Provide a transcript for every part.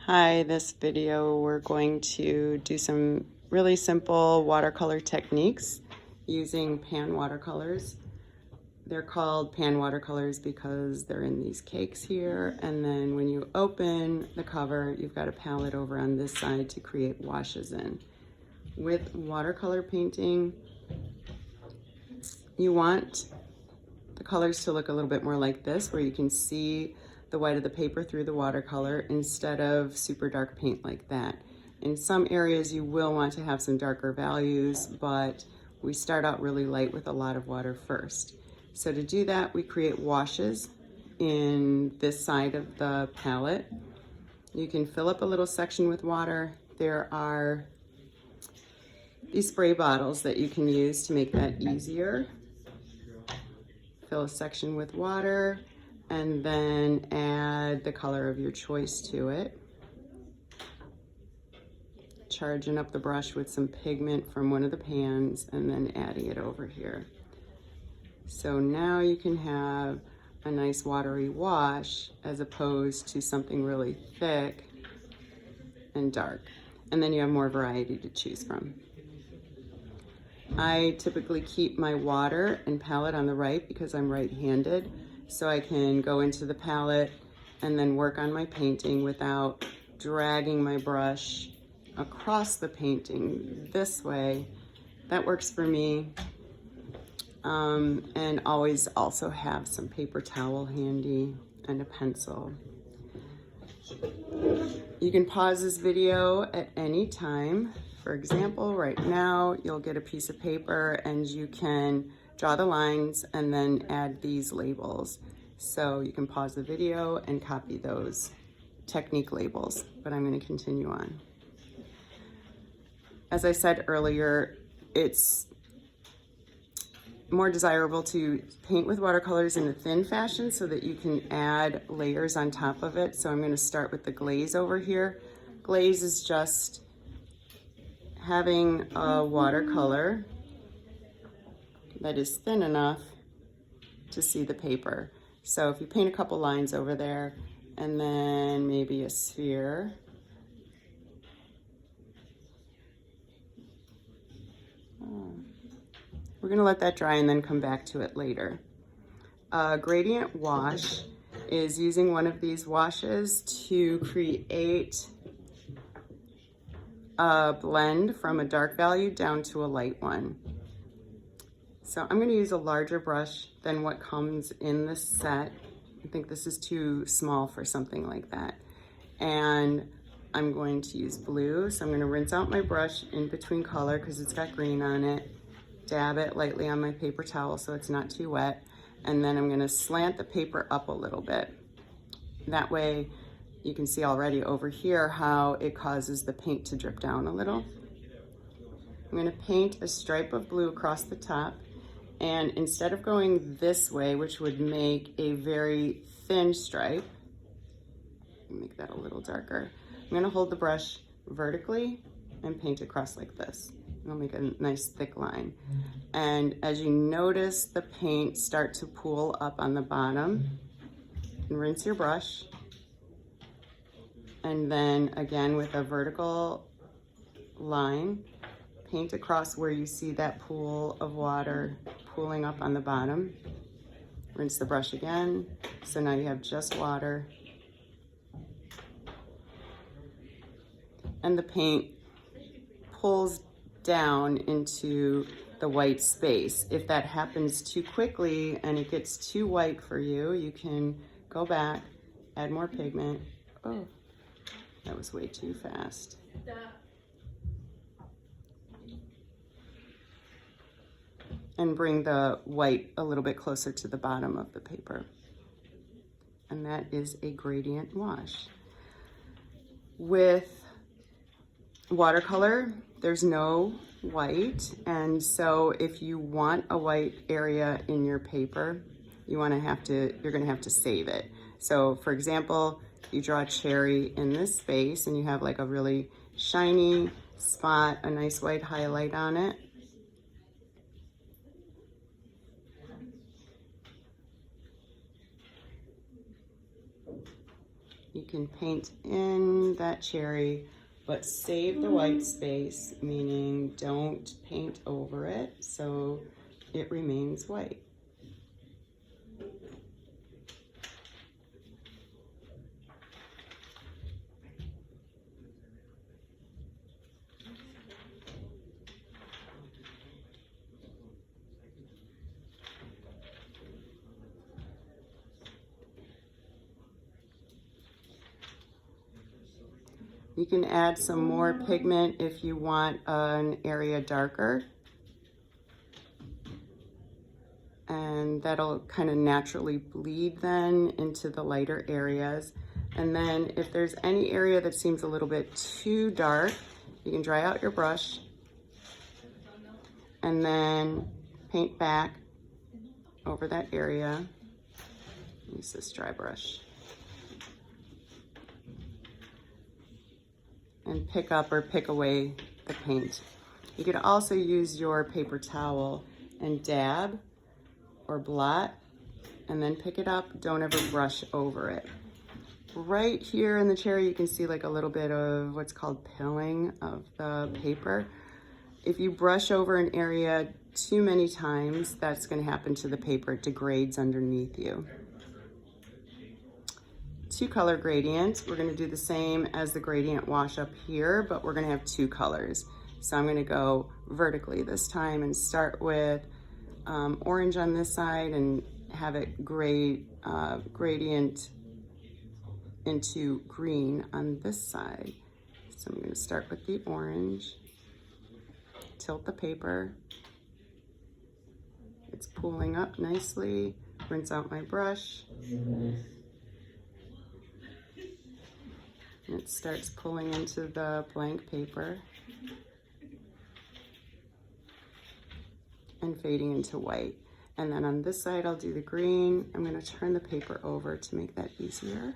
Hi, this video we're going to do some really simple watercolor techniques using pan watercolors. They're called pan watercolors because they're in these cakes here, and then when you open the cover, you've got a palette over on this side to create washes in. With watercolor painting, you want the colors to look a little bit more like this, where you can see the white of the paper through the watercolor instead of super dark paint like that. In some areas you will want to have some darker values, but we start out really light with a lot of water first. So to do that, we create washes in this side of the palette. You can fill up a little section with water. There are these spray bottles that you can use to make that easier. Fill a section with water and then add the color of your choice to it. Charging up the brush with some pigment from one of the pans and then adding it over here. So now you can have a nice watery wash as opposed to something really thick and dark. And then you have more variety to choose from. I typically keep my water and palette on the right because I'm right-handed, so I can go into the palette and then work on my painting without dragging my brush across the painting this way. That works for me. And always also have some paper towel handy and a pencil. You can pause this video at any time. For example, right now, you'll get a piece of paper and you can draw the lines and then add these labels. So you can pause the video and copy those technique labels, but I'm going to continue on. As I said earlier, it's more desirable to paint with watercolors in a thin fashion so that you can add layers on top of it. So I'm going to start with the glaze over here. Glaze is just having a watercolor that is thin enough to see the paper. So if you paint a couple lines over there and then maybe a sphere, we're gonna let that dry and then come back to it later. Gradient wash is using one of these washes to create a blend from a dark value down to a light one. So I'm going to use a larger brush than what comes in the set. I think this is too small for something like that. And I'm going to use blue. So I'm going to rinse out my brush in between color because it's got green on it. Dab it lightly on my paper towel so it's not too wet. And then I'm going to slant the paper up a little bit. That way you can see already over here how it causes the paint to drip down a little. I'm going to paint a stripe of blue across the top, and instead of going this way, which would make a very thin stripe, make that a little darker, I'm going to hold the brush vertically and paint across like this. I'll make a nice thick line. And as you notice the paint start to pool up on the bottom, and rinse your brush. And then again with a vertical line, paint across where you see that pool of water pooling up on the bottom. Rinse the brush again. So now you have just water. And the paint pulls down into the white space. If that happens too quickly and it gets too white for you, you can go back, add more pigment. Oh. That was way too fast. And bring the white a little bit closer to the bottom of the paper. And that is a gradient wash. With watercolor, there's no white. And so if you want a white area in your paper, you're gonna have to save it. So for example, you draw a cherry in this space and you have like a really shiny spot, a nice white highlight on it. You can paint in that cherry, but save the white space, meaning don't paint over it so it remains white. You can add some more pigment if you want an area darker. And that'll kind of naturally bleed then into the lighter areas. And then if there's any area that seems a little bit too dark, you can dry out your brush and then paint back over that area. Use this dry brush. And pick up or pick away the paint. You could also use your paper towel and dab or blot and then pick it up. Don't ever brush over it. Right here in the cherry you can see like a little bit of what's called pilling of the paper. If you brush over an area too many times, that's going to happen to the paper. It degrades underneath you. Two color gradient. We're going to do the same as the gradient wash up here, but we're going to have two colors. So I'm going to go vertically this time and start with orange on this side and have it gradient into green on this side. So I'm going to start with the orange, tilt the paper. It's pooling up nicely. Rinse out my brush. And it starts pulling into the blank paper and fading into white. And then on this side, I'll do the green. I'm going to turn the paper over to make that easier.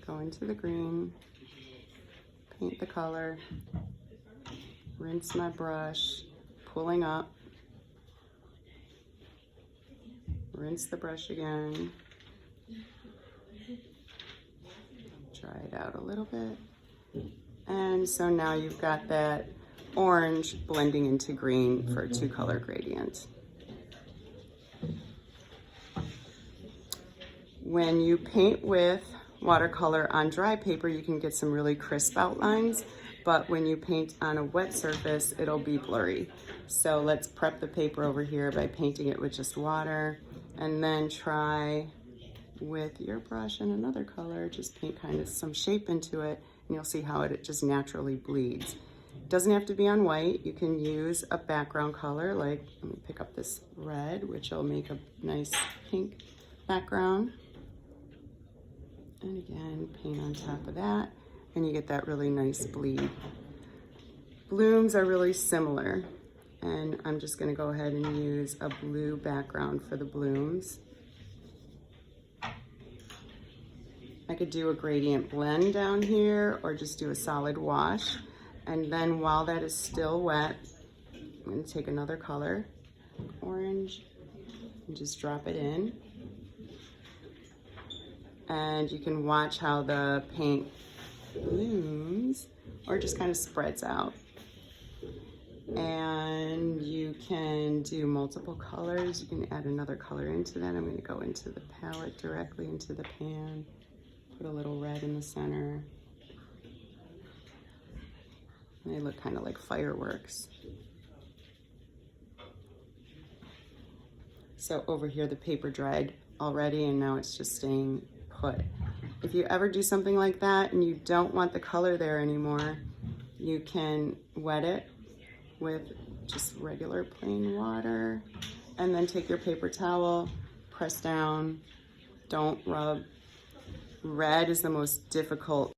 Go into the green, paint the color, rinse my brush, pulling up, rinse the brush again. Dry it out a little bit. And so now you've got that orange blending into green for a two color gradient. When you paint with watercolor on dry paper, you can get some really crisp outlines, but when you paint on a wet surface, it'll be blurry. So let's prep the paper over here by painting it with just water, and then try with your brush and another color, just paint kind of some shape into it, and you'll see how it just naturally bleeds. It doesn't have to be on white. You can use a background color, like, let me pick up this red, which will make a nice pink background. And again, paint on top of that, and you get that really nice bleed. Blooms are really similar, and I'm just gonna go ahead and use a blue background for the blooms. I could do a gradient blend down here or just do a solid wash. And then while that is still wet, I'm going to take another color, orange, and just drop it in. And you can watch how the paint blooms or just kind of spreads out. And you can do multiple colors. You can add another color into that. I'm going to go into the palette directly into the pan. Put a little red in the center. They look kind of like fireworks. So over here the paper dried already and now it's just staying put. If you ever do something like that and you don't want the color there anymore, you can wet it with just regular plain water and then take your paper towel, press down, don't rub. Red is the most difficult